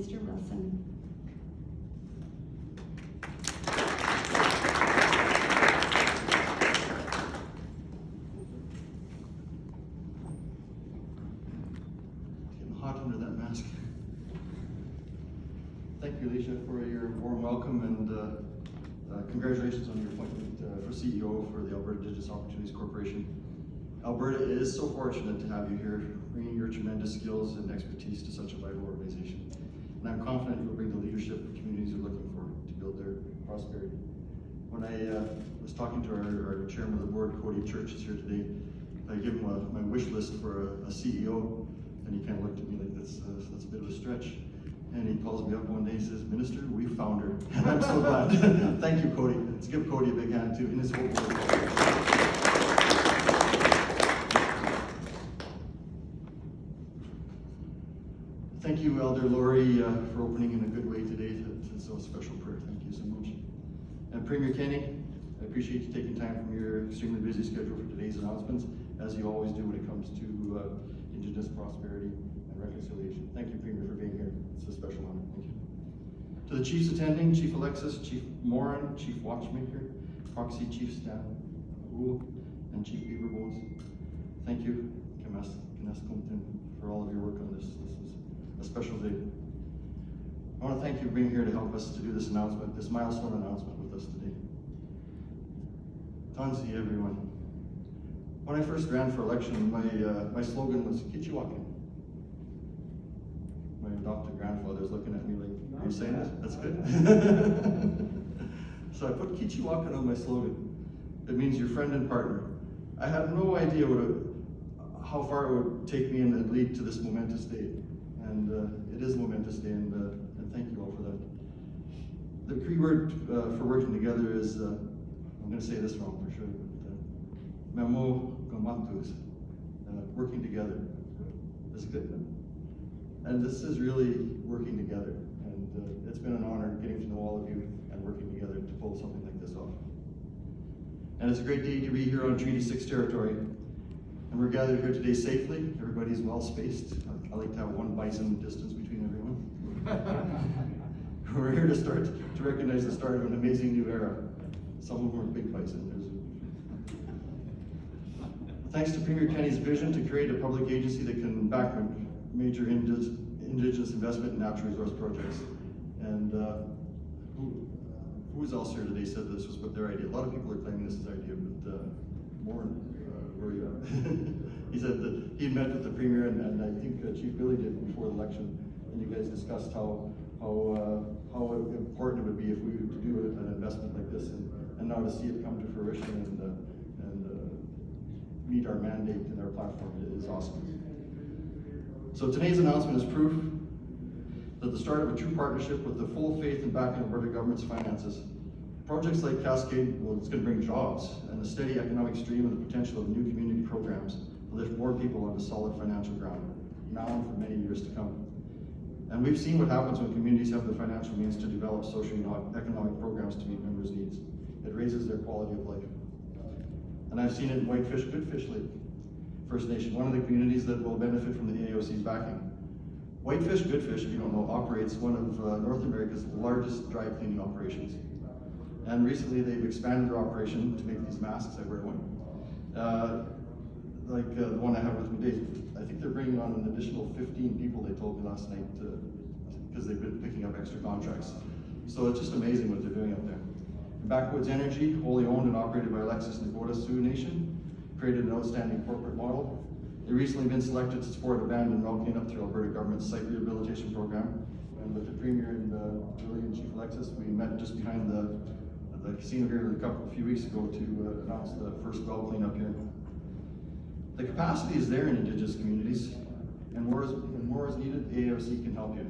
Mr. Wilson. Getting hot under that mask. Thank you, Alicia, for your warm welcome, and congratulations on your appointment for CEO for the Alberta Indigenous Opportunities Corporation. Alberta is so fortunate to have you here, bringing your tremendous skills and expertise to such a vital organization. And I'm confident you will bring the leadership communities are looking for to build their prosperity. When I was talking to our chairman of the board, Cody Church, is here today, I gave him my wish list for a CEO, and he kind of looked at me like, that's a bit of a stretch. And he calls me up one day and says, Minister, we found her. And I'm so glad. Thank you, Cody. Let's give Cody a big hand too, in his whole board. Thank you, Elder Laurie, for opening in a good way today. It's so special prayer. Thank you so much. And Premier Kenny, I appreciate you taking time from your extremely busy schedule for today's announcements, as you always do when it comes to Indigenous prosperity and reconciliation. Thank you, Premier, for being here. It's a special honor. Thank you. To the chiefs attending, Chief Alexis, Chief Moran, Chief Watchmaker, Proxy Chief Stan Wool, and Chief Beaverbones, thank you, Kineskilton, for all of your work on this. This is a special day. I want to thank you for being here to help us to do this announcement, this milestone announcement with us today. Tansi, everyone. When I first ran for election, my slogan was Kichiwakin. My adopted grandfather is looking at me like, are you saying that? That's good. So I put Kichiwakin on my slogan. It means your friend and partner. I had no idea how far it would take me and lead to this momentous day. And it is a momentous day, and thank you all for that. The Cree word for working together is, I'm going to say this wrong for sure, but Memo Gamatus, working together. Is good. And this is really working together, and it's been an honor getting to know all of you and working together to pull something like this off. And it's a great day to be here on Treaty 6 territory, and we're gathered here today safely. Everybody's well spaced. I like to have one bison distance between everyone. We're here to recognize the start of an amazing new era. Some of them are big bison. Thanks to Premier Kenny's vision to create a public agency that can back major Indigenous investment in natural resource projects. And who else here today said this was what their idea? A lot of people are claiming this is their idea, but Warren, where are you at? He said that he met with the Premier, and I think Chief Billy did before the election, and you guys discussed how important it would be if we were to do an investment like this, and now to see it come to fruition and meet our mandate and our platform is awesome. So today's announcement is proof that the start of a true partnership with the full faith and backing of Alberta government's finances. Projects like Cascade, well, it's going to bring jobs and a steady economic stream and the potential of new community programs to lift more people onto solid financial ground, now and for many years to come. And we've seen what happens when communities have the financial means to develop socio-economic programs to meet members' needs. It raises their quality of life. And I've seen it in Whitefish Goodfish Lake First Nation, one of the communities that will benefit from the AOC's backing. Whitefish Goodfish, if you don't know, operates one of North America's largest dry cleaning operations. And recently they've expanded their operation to make these masks. I wear one. Like the one I have with me today. I think they're bringing on an additional 15 people, they told me last night, because they've been picking up extra contracts. So it's just amazing what they're doing up there. Backwoods Energy, wholly owned and operated by Alexis Nakota Sioux Nation, created an outstanding corporate model. They've recently been selected to support abandoned well cleanup through Alberta government's site rehabilitation program. And with the Premier and Billy and Chief Alexis, we met just behind the casino here a few weeks ago to announce the first well cleanup here. The capacity is there in Indigenous communities, and more is needed. AOC can help you.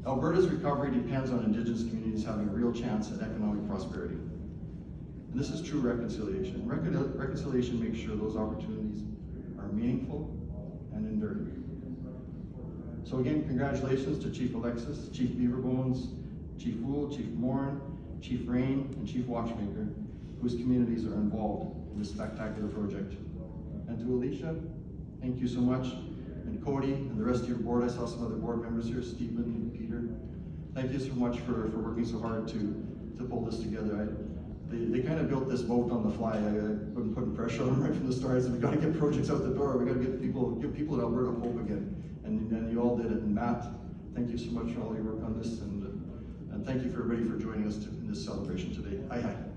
Alberta's recovery depends on Indigenous communities having a real chance at economic prosperity. And this is true reconciliation. Reconciliation makes sure those opportunities are meaningful and enduring. So again, congratulations to Chief Alexis, Chief Beaverbones, Chief Wool, Chief Moran, Chief Rain, and Chief Watchmaker, whose communities are involved in this spectacular project. And to Alicia, thank you so much. And Cody, and the rest of your board. I saw some other board members here, Stephen and Peter. Thank you so much for working so hard to pull this together. They kind of built this boat on the fly. I've been putting pressure on them right from the start. I said, we got to get projects out the door. We got to give people in Alberta hope again. And you all did it. And Matt, thank you so much for all your work on this. And thank you for everybody for joining us in this celebration today. Aye, aye.